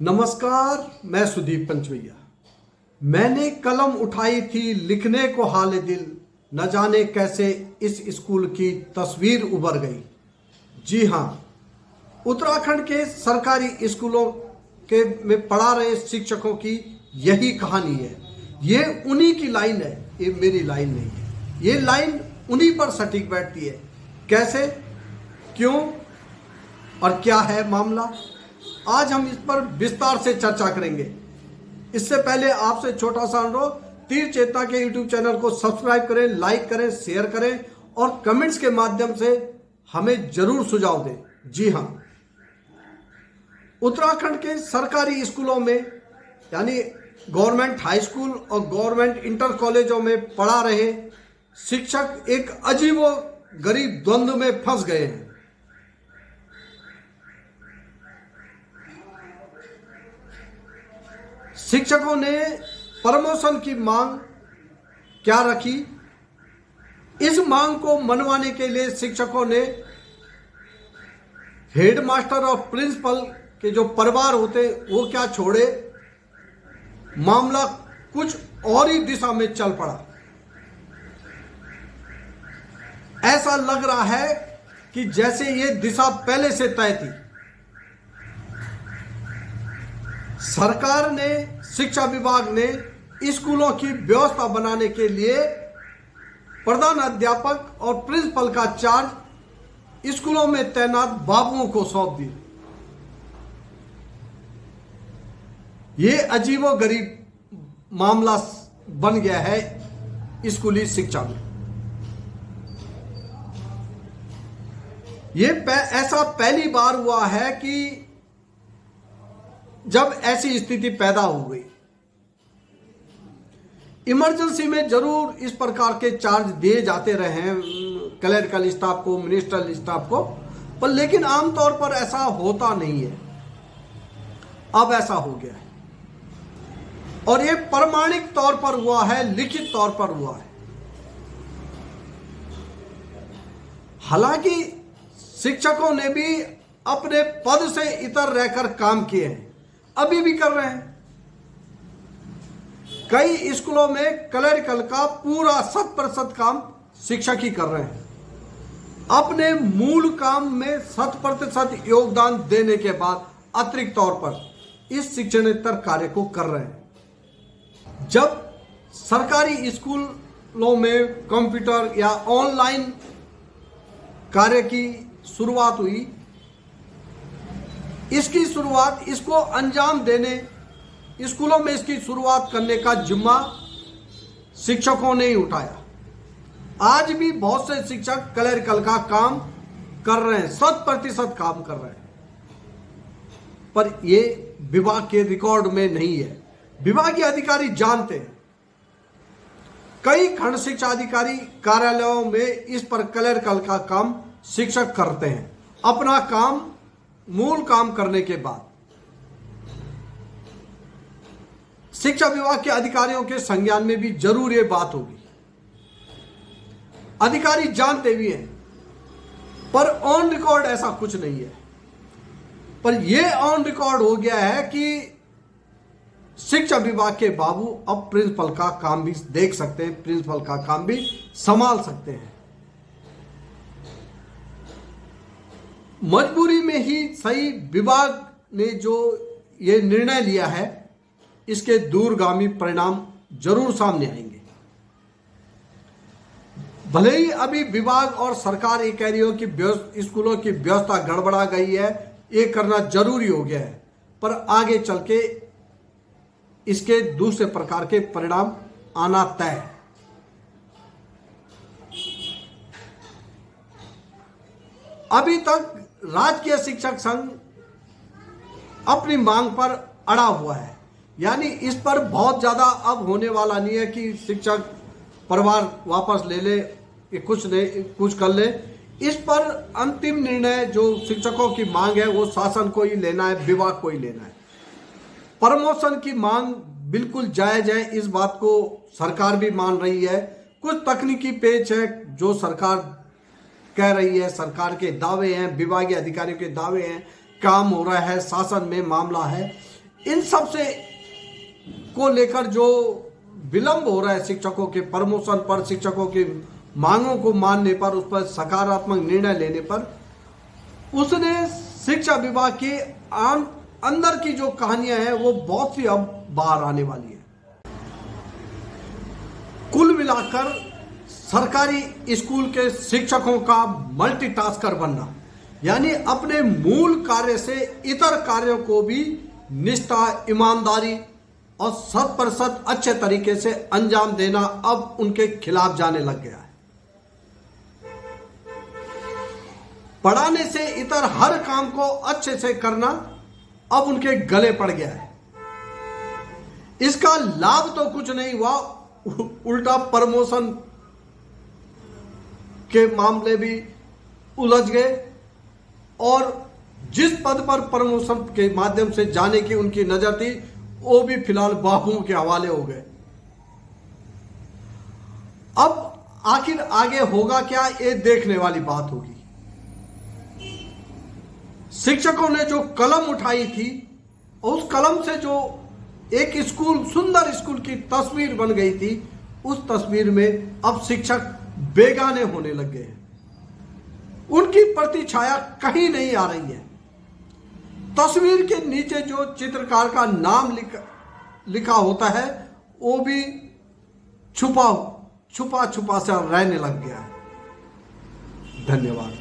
नमस्कार, मैं सुदीप पंचवैया। मैंने कलम उठाई थी लिखने को हाल दिल, न जाने कैसे इस स्कूल की तस्वीर उभर गई। जी हाँ, उत्तराखंड के सरकारी स्कूलों के में पढ़ा रहे शिक्षकों की यही कहानी है। ये उन्हीं की लाइन है, ये मेरी लाइन नहीं है। ये लाइन उन्हीं पर सटीक बैठती है। कैसे, क्यों और क्या है मामला, आज हम इस पर विस्तार से चर्चा करेंगे। इससे पहले आपसे छोटा सा अनुरोध, तीर चेतना के यूट्यूब चैनल को सब्सक्राइब करें, लाइक करें, शेयर करें और कमेंट्स के माध्यम से हमें जरूर सुझाव दें। जी हाँ, उत्तराखंड के सरकारी स्कूलों में यानी गवर्नमेंट हाई स्कूल और गवर्नमेंट इंटर कॉलेजों में पढ़ा रहे शिक्षक एक अजीबो गरीब द्वंद्व में फंस गए हैं। शिक्षकों ने प्रमोशन की मांग क्या रखी, इस मांग को मनवाने के लिए शिक्षकों ने हेडमास्टर और प्रिंसिपल के जो परिवार होते वो क्या छोड़े, मामला कुछ और ही दिशा में चल पड़ा। ऐसा लग रहा है कि जैसे ये दिशा पहले से तय थी। सरकार ने, शिक्षा विभाग ने स्कूलों की व्यवस्था बनाने के लिए प्रधान अध्यापक और प्रिंसिपल का चार्ज स्कूलों में तैनात बाबुओं को सौंप दिया। ये अजीबोगरीब मामला बन गया है स्कूली शिक्षा में। ये ऐसा पहली बार हुआ है कि जब ऐसी स्थिति पैदा हो गई। इमरजेंसी में जरूर इस प्रकार के चार्ज दिए जाते रहे हैं क्लरिकल स्टाफ को, मिनिस्ट्रियल स्टाफ को, पर लेकिन आमतौर पर ऐसा होता नहीं है। अब ऐसा हो गया है और ये प्रमाणिक तौर पर हुआ है, लिखित तौर पर हुआ है। हालांकि शिक्षकों ने भी अपने पद से इतर रहकर काम किए हैं, अभी भी कर रहे हैं। कई स्कूलों में क्लरिकल का पूरा 100% काम शिक्षक ही कर रहे हैं। अपने मूल काम में 100% योगदान देने के बाद अतिरिक्त तौर पर इस शिक्षणेतर कार्य को कर रहे हैं। जब सरकारी स्कूलों में कंप्यूटर या ऑनलाइन कार्य की शुरुआत हुई, इसकी शुरुआत, इसको अंजाम देने, स्कूलों में इसकी शुरुआत करने का जिम्मा शिक्षकों ने ही उठाया। आज भी बहुत से शिक्षक क्लरिकल का काम कर रहे हैं, 100% काम कर रहे हैं, पर ये विभाग के रिकॉर्ड में नहीं है। विभागीय अधिकारी जानते हैं। कई खंड शिक्षा अधिकारी कार्यालयों में इस पर क्लरिकल का काम शिक्षक करते हैं। अपना काम, मूल काम करने के बाद शिक्षा विभाग के अधिकारियों के संज्ञान में भी जरूर ये बात होगी। अधिकारी जानते भी हैं, पर ऑन रिकॉर्ड ऐसा कुछ नहीं है। पर यह ऑन रिकॉर्ड हो गया है कि शिक्षा विभाग के बाबू अब प्रिंसिपल का काम भी देख सकते हैं, प्रिंसिपल का काम भी संभाल सकते हैं। मजबूरी में ही सही, विभाग ने जो ये निर्णय लिया है इसके दूरगामी परिणाम जरूर सामने आएंगे। भले ही अभी विभाग और सरकार ये कह रही हो कि स्कूलों की व्यवस्था गड़बड़ा गई है, ये करना जरूरी हो गया है, पर आगे चल के इसके दूसरे प्रकार के परिणाम आना तय है। अभी तक राजकीय शिक्षक संघ अपनी मांग पर अड़ा हुआ है, यानी इस पर बहुत ज्यादा अब होने वाला नहीं है कि शिक्षक परिवार वापस ले ले, ये कुछ कर ले। इस पर अंतिम निर्णय जो शिक्षकों की मांग है वो शासन को ही लेना है, विभाग को ही लेना है। प्रमोशन की मांग बिल्कुल जायज है, इस बात को सरकार भी मान रही है। कुछ तकनीकी पेच है जो सरकार कह रही है, सरकार के दावे हैं, विभागीय अधिकारियों के दावे हैं, काम हो रहा है, शासन में मामला है। इन सब से को लेकर जो विलंब हो रहा है शिक्षकों के प्रमोशन पर, शिक्षकों की मांगों को मानने पर, उस पर सकारात्मक निर्णय लेने पर, उसने शिक्षा विभाग के आम अंदर की जो कहानियां हैं वो बहुत सी अब बाहर आने वाली है। कुल मिलाकर सरकारी स्कूल के शिक्षकों का मल्टीटास्कर बनना, यानी अपने मूल कार्य से इतर कार्यों को भी निष्ठा, ईमानदारी और 100% अच्छे तरीके से अंजाम देना अब उनके खिलाफ जाने लग गया है। पढ़ाने से इतर हर काम को अच्छे से करना अब उनके गले पड़ गया है। इसका लाभ तो कुछ नहीं हुआ, उल्टा प्रमोशन के मामले भी उलझ गए और जिस पद पर प्रमोशन के माध्यम से जाने की उनकी नजर थी वो भी फिलहाल बाबुओं के हवाले हो गए। अब आखिर आगे होगा क्या, ये देखने वाली बात होगी। शिक्षकों ने जो कलम उठाई थी और उस कलम से जो एक स्कूल, सुंदर स्कूल की तस्वीर बन गई थी, उस तस्वीर में अब शिक्षक बेगाने होने लग गए हैं। उनकी प्रतिछाया कहीं नहीं आ रही है। तस्वीर के नीचे जो चित्रकार का नाम लिखा होता है वो भी छुपा छुपा सा रहने लग गया है। धन्यवाद।